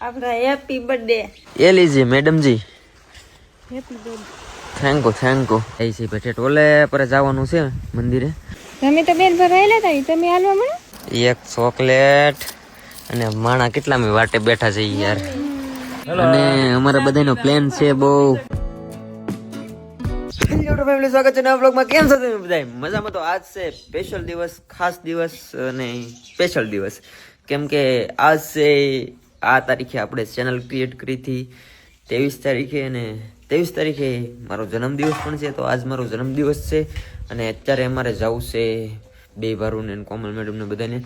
आपका happy birthday. ये लीजिए मैडम जी। Happy birthday. થેન્ક યુ ऐसे બેઠે ટોલે પર જવાનું છે મંદિરે. તમે તો બેન ભરાયેલા હતા તમે હાલવા મળો. એક ચોકલેટ અને માણા કેટલા મે વાટે બેઠા છે યાર. અને અમારા બધાનો પ્લાન છે બહુ. હેલો ફેમિલી, સ્વાગત છે નવા વ્લોગમાં. કેમ છો તમે બધા? મજામાં? તો આજ છે સ્પેશિયલ દિવસ, ખાસ દિવસ અને સ્પેશિયલ દિવસ, કેમ કે આજ છે આ તારીખે આપણે ચેનલ ક્રિએટ કરી હતી 23 તારીખે, અને 23 તારીખે મારો જન્મદિવસ પણ છે. તો આજ મારો જન્મદિવસ છે અને અત્યારે અમારે જવું છે બે ભારુને કોમલ મેડમ ને બધાને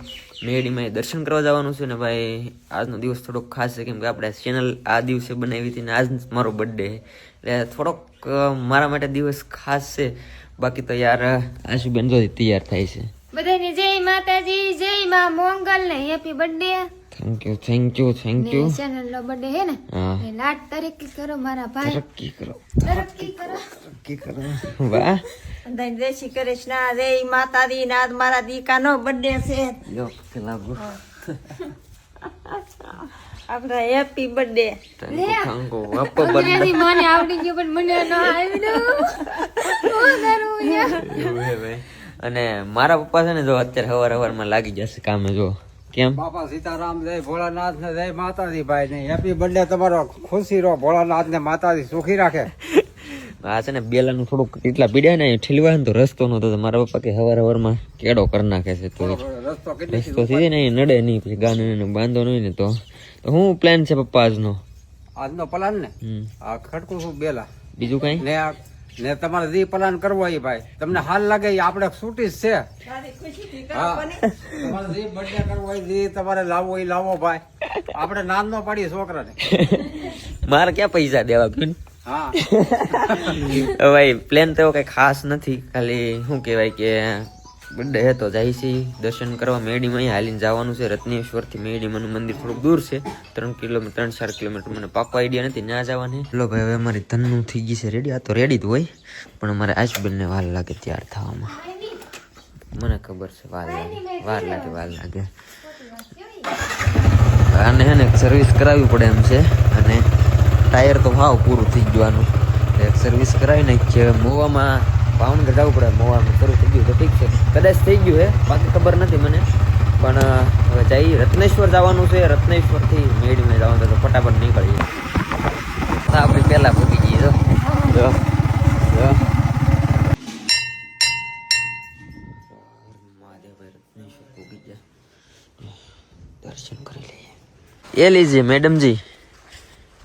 મેડીમાં દર્શન કરવા જવાનું છે. ને ભાઈ આજનો દિવસ થોડોક ખાસ છે, કેમ કે આપણે ચેનલ આ દિવસે બનાવી હતી ને આજ મારો બર્થડે, એટલે થોડોક મારા માટે દિવસ ખાસ છે. બાકી તો યાર આશુબેન જો તૈયાર થાય છે. બધાને જય માતાજી, જય માં મોંગલ ને happy birthday. Thank you. Channel નો બર્થડે હે ને, એ લાડ તરક્કી કરો મારા ભાઈ, તરક્કી કરો. વાહ, અંદાજ દેશી કૃષ્ણ, જય માતાજી. નાદ મારા દીકાનો બર્થડે છે. જો પેલા આપડા હેપી બર્થડે. Thank you. આપો બર્થડે મને આવડી ગયો પણ મને ન આવ્યું. અને મારા પપ્પા છે ને જો અત્યારે હવારમાં લાગી જશે કામે. જો કેમ બાપા સીતારામ, જય ભોળાનાથ ને જય માતાજી ભાઈ ને હેપી બર્થડે તમારો. ખુશી રહો, ભોળાનાથ ને માતાજી સુખી રાખે. આ છે ને બેલાનું થોડુંક એટલા પીડ્યા ને ઠેલવા ને તો રસ્તો નતો, તો મારા પપ્પા કે હવારમાં કેડો કરી નાખે છે. તો રસ્તો સીધે ને નડે નહીં, પછી ગાને બાંધો નહીં ને. તો શું પ્લાન છે પપ્પા આજનો પ્લાન ને આ ખડકું છું બેલા, બીજું કઈ ને તમારે જે પ્લાન કરવો એ ભાઈ તમને હાલ લાગે એ આપણે છૂટી જ છે. તમારે જે બર્થડે કરવો હોય, જે તમારે લાવવો એ લાવો ભાઈ, આપણે નામ નો પાડીએ છોકરાને. મારે ક્યાં પૈસા દેવા ગયું? હા ભાઈ પ્લાન તો કઈ ખાસ નથી, ખાલી શું કહેવાય કે બર્થડે હે તો જાય છે દર્શન કરવા મેડીમાં. અહીં હાલીને જવાનું છે રત્નેશ્વર થી મેડીમાનું મંદિર થોડુંક દૂર છે, 3-4 કિલોમીટર. મને પાકો આઈડિયા નથી ના જવાની. લો ભાઈ, હવે અમારી ધનનું થઈ ગઈ છે રેડી. આ તો રેડી જ હોય પણ અમારે આશુબેન ને વાર લાગે તૈયાર થવામાં. મને ખબર છે વાર લાગે. આને હે ને સર્વિસ કરાવવી પડે એમ છે, અને ટાયર તો ભાવ પૂરું થઈ ગયું. એક સર્વિસ કરાવી નાખીએ. મોવામાં ભાવનગર જવું પડે, મોવામાં શરૂ થઈ ગયું તો ઠીક છે, કદાચ થઈ ગયું હે, બાકી ખબર નથી મને. પણ હવે જઈ રત્નેશ્વર જવાનું છે, રત્નેશ્વર થી મેડીમાં જવાનું તો ફટાફટ નીકળીએ. આપણે પેલા પૂકી જઈએ. જો દર્શન કરી લઈએ. એ લીજીએ madam ji.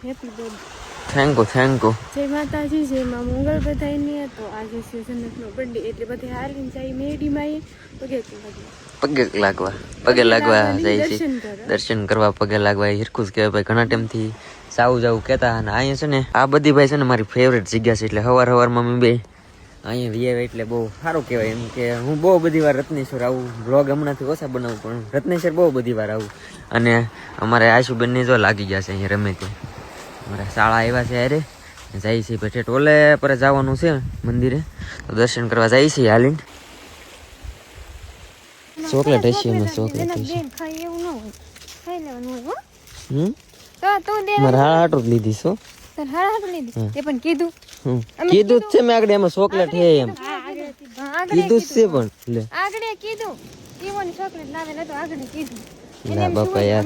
Happy birthday. Thank you. જય માતાજી, જય માં મોંગલ બધાયને. તો આજે છે જન્નતનો બર્થડે, એટલે બધે હાલીને જાય મેડીમાં પગે લાગવા જાય છે, દર્શન કરવા પગે લાગવા. હિરખું જ કહેવાય ભાઈ, ઘણા ટાઈમથી જાવું કહેતા. અને અહીંયા છે ને આ બધી ભાઈ છે ને મારી ફેવરેટ જગ્યા છે, એટલે સવારમાં મેં બે અહીંયા વીએ એટલે બહુ સારું કહેવાય. એમ કે હું બહુ બધી વાર રત્નેશ્વર આવું, બ્લોગ હમણાંથી ઓછા બનાવું પણ રત્નેશ્વર બહુ બધી વાર આવું. અને અમારે આશુબેનની જો લાગી ગયા છે અહીંયા રમે તે. અમારા શાળા આવ્યા છે અરે જાય છે બેઠે ટોલે પર જવાનું છે મંદિરે, તો દર્શન કરવા જાય છે હાલીને. ચોકલેટ હશે એમાં, ચોકલેટ હશે. મારે હાટું જ લીધી છો. કીધું જ છે મેં આગળ, એમાં ચોકલેટ હે એમ કીધું જ છે. પણ લે ના બાપા યાર,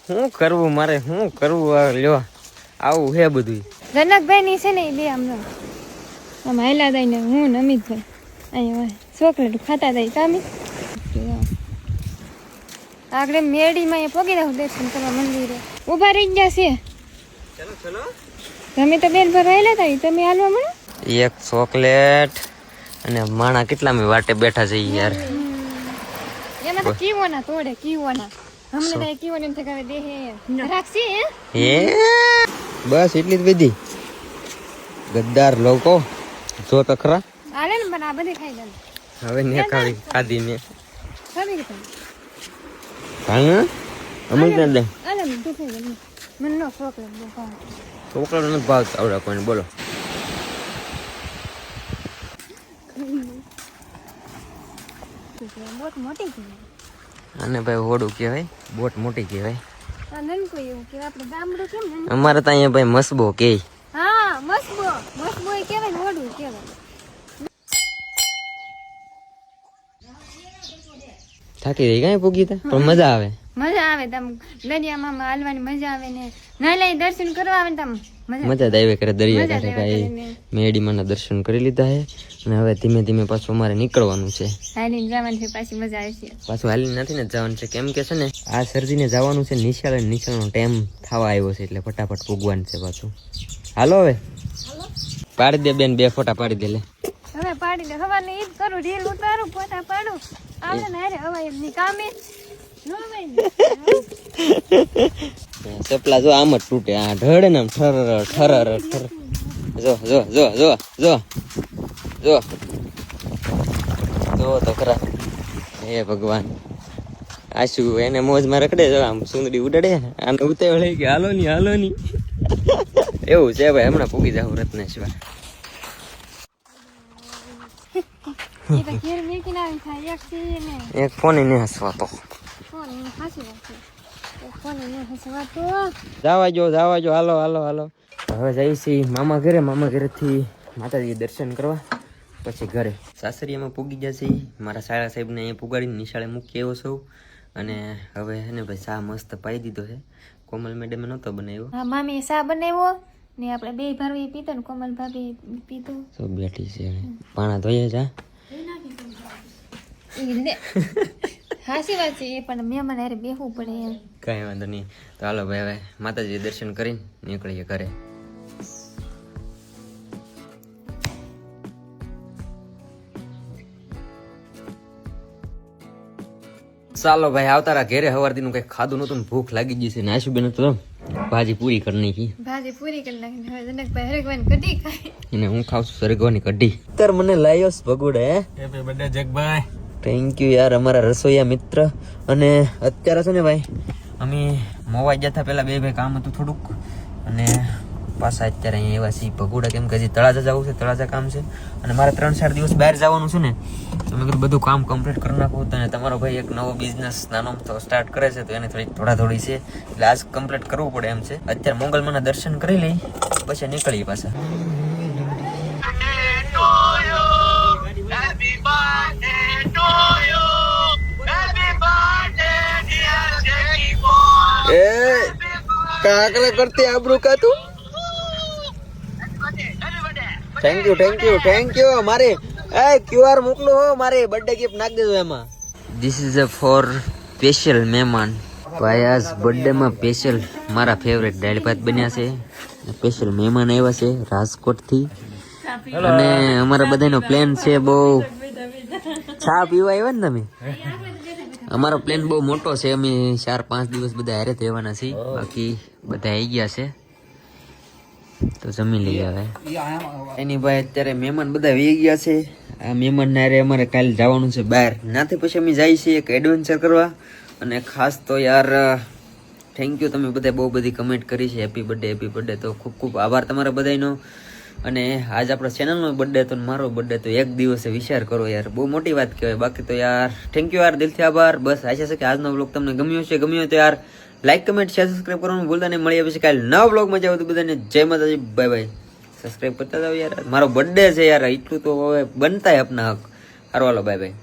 શું કરવું મારે, શું કરવું? લ્યો આવું હે બધું. જનકભાઈ ની છે ને બે આમ હાયલા થાય ને હું ને અમિતભાઈ અહીંયા ચોકલેટ ખાતા થાય કામી. આગળ મેડીમાં એ પોગી દઉં દર્શન કરવા મંદિરે. ઉભા રહી ગયા છે. ચલો તમે તો બેન ભરાયેલા હતા તમે હાલવા મળો. એક ચોકલેટ અને માણા કેટલા મે વાટે બેઠા છે યાર. એમાં તો કીવોના તોડે, કીવોના હમને તો કીવોને એમ થકાવે દે હે રાખસી હે. બસ એટલી જ બધી ગદ્દાર લોકો જો તો ખરા. હાલે ને બના બધી ખાઈ ગઈ. હવે ને ખાધી ને ખાધી કે હા અમુક ને દે. આલે તું ખાઈ ગઈ. મને નો ચોકલેટ દે ખાવ. ચોકલેટ નથી ભાવતા આવડા કોઈને, બોલો. બહુ મોટી છે. અને ભાઈ હોડું કહેવાય, બોટ મોટી કહેવાય. આ નનકું એવું કે આપણે ગામડું કેમ ને અમારે તો અહીંયા ભાઈ મસબો કે. હા મસ્બો એ કહેવાય ને ઓડું કહેવાય. થાકી ગઈ કાંઈ પૂગી તા પણ મજા આવે. મજા આવે તમ દરિયામાં હાલવાની મજા આવે ને ના લઈ દર્શન કરવા આવે ને તમ મજા જ આવે કરે દરિયા કાંઠે ભાઈ. મેડીમાના દર્શન કરી લીધા છે અને હવે ધીમે ધીમે પાછું અમારે નીકળવાનું છે. હાલીને જવાનું છે, પાછી મજા આવશે. પાછું હાલીને નથી ને જવાનું છે, કેમ કે છે ને આ સરજીને જવાનું છે નિશાળે. નિશાળનો ટાઈમ થવા આવ્યો છે એટલે ફટાફટ પૂગવાનું છે પાછું. હાલો હવે પાડી દે બેન, 2 ફોટા પાડી દે. લે હવે પાડી દે. હવાને ઈદ કરું, રીલ ઉતારું, ફોટા પાડું. આવે ને અરે હવા એમની કામે નો આવે ને. સપલા જો આમ જ તૂટે. આ ઢળે ને આમ ઠર ઠર ઠર. જો જો જો જો જો જો જો તો ખરા. હે ભગવાન, આશુ એને મોજમાં રખડે. જો આમ સુંદરી ઉડાડે, આને ઉતાવળ કે હાલો ની હાલો ની. એવું છે ભાઈ, હમણાં પૂગી જાવ રત્નેશ્વર. એ તો ઘેર મેકીને આવી થાય એક છે ને એક ફોન ને હસવાતો. ફોન હાસી રાખે. એક ફોન ને હસવાતો. જવા જો હાલો હાલો હાલો. હવે જઈએ છીએ મામા ઘરે. મામા ઘરેથી માતાજી દર્શન કરવા પછી ઘરે. સાસરીયામાં પૂગી જશે. મારા શાળા સાહેબને અહીંયા પુગાડીને નિશાળે મૂકી આવ્યો છું. અને હવે હે ને ભાઈ ચા મસ્ત પાઈ દીધો છે. કોમલ મેડમે નહોતો બનાવ્યો. હા મામીએ ચા બનાવ્યો ને આપણે બે ભાઈ પીતો ને કોમલ ભાભી પીતો. તો બેઠી છે પાણા ધોઈએ જા. હાસી વાત છે એ, પણ મહેમાન હારે બેહવું પડે એમ. કઈ વાંધો નહીં. તો હાલો ભાઈ હવે માતાજી દર્શન કરીને નીકળીએ ઘરે. ચાલો ભાઈ આવતા રહ્યા ઘેરે. હવારથી નું કઈ ખાધું નતું, ભૂખ લાગી ગઈ છે. ને આશુબેન તો ભાજી પૂરી કરી નાખી. ભાજી પૂરી કરી નાખી. હવે જનકભાઈ હરગવાની કઢી ખાય. અને હું ખાઉં છું સરગવાની કઢી. અત્યારે મને લાવ્યો ભગુડે. Happy birthday Jagbhai. Thank you યાર, અમારા રસોઈયા મિત્ર. અને અત્યારે છે ને ભાઈ અમે મોવાઈ ગયા હતા પેલા બે ભાઈ, કામ હતું થોડુંક. અને પાછા અત્યારે અહીંયા એવા છીએ ભગુડા, કેમ કે હજી તળાજા જવું છે, તળાજા કામ છે. અને મારે 3-4 દિવસ બહાર જવાનું છે ને, તો મેં કીધું બધું કામ કમ્પ્લીટ કરી નાખું. અને તમારો ભાઈ એક નવો બિઝનેસ નાનો તો સ્ટાર્ટ કરે છે, તો એને થોડીક થોડી છે, એટલે આજ કમ્પ્લીટ કરવું પડે એમ છે. અત્યારે મોગલમાના દર્શન કરી લઈ પછી નીકળીએ પાછા. એ કાકલે કરતી આબરૂ કા તું. Thank you. મારે QR મોકલો હો, મારે બર્થડે ગિફ્ટ નાખ દેજો એમાં. ધીસ ઇઝ ફોર સ્પેશિયલ મહેમાન. ભાઈ આજ બર્થડે માં સ્પેશિયલ મારા ફેવરેટ દાળ ભાત બન્યા છે. સ્પેશિયલ મહેમાન આવ્યા છે રાજકોટ થી. અને અમારા બધાનો પ્લાન છે બહુ. ચા પીવા આવ્યા ને તમે? અમારો પ્લાન બહુ મોટો છે. અમે 4-5 દિવસ બધા હારે જ રહેવાના છીએ. બાકી બધા આવી ગયા છે તો જમી લઈએ હવે. એની ભાઈ અત્યારે મહેમાન બધા વી ગયા છે. આ મહેમાન ના અમારે કાલે જવાનું છે બહાર. નાથી પછી અમે જઈએ છીએ એક એડવેન્ચર કરવા. અને ખાસ તો યાર થેન્ક યુ, તમે બધા બહુ બધી કમેન્ટ કરી છે હેપી બર્થડે. તો ખૂબ ખૂબ આભાર તમારા બધાનો. અને આજ આપણો ચેનલનો બર્થડે તો મારો બર્થડે તો એક દિવસે વિચાર કરો યાર, બહુ મોટી વાત કહેવાય. બાકી તો યાર થેન્ક યુ યાર, દિલથી આભાર. બસ આશા છે કે આજનો વ્લોગ તમને ગમ્યો છે. ગમ્યો હોય તો યાર લાઈક, કમેન્ટ, શેર, સબસ્ક્રાઈબ કરવાનું ભૂલતા નહીં. મળી પછી કાલે નવા વ્લોગમાં જાવ તો બધાને જય માતાજી, બાય બાય. સબસ્ક્રાઈબ કરતા જાવ યાર, મારો બર્થડે છે યાર, એટલું તો હવે બનતા હે અપના હક. હારો હાલો, બાય બાય.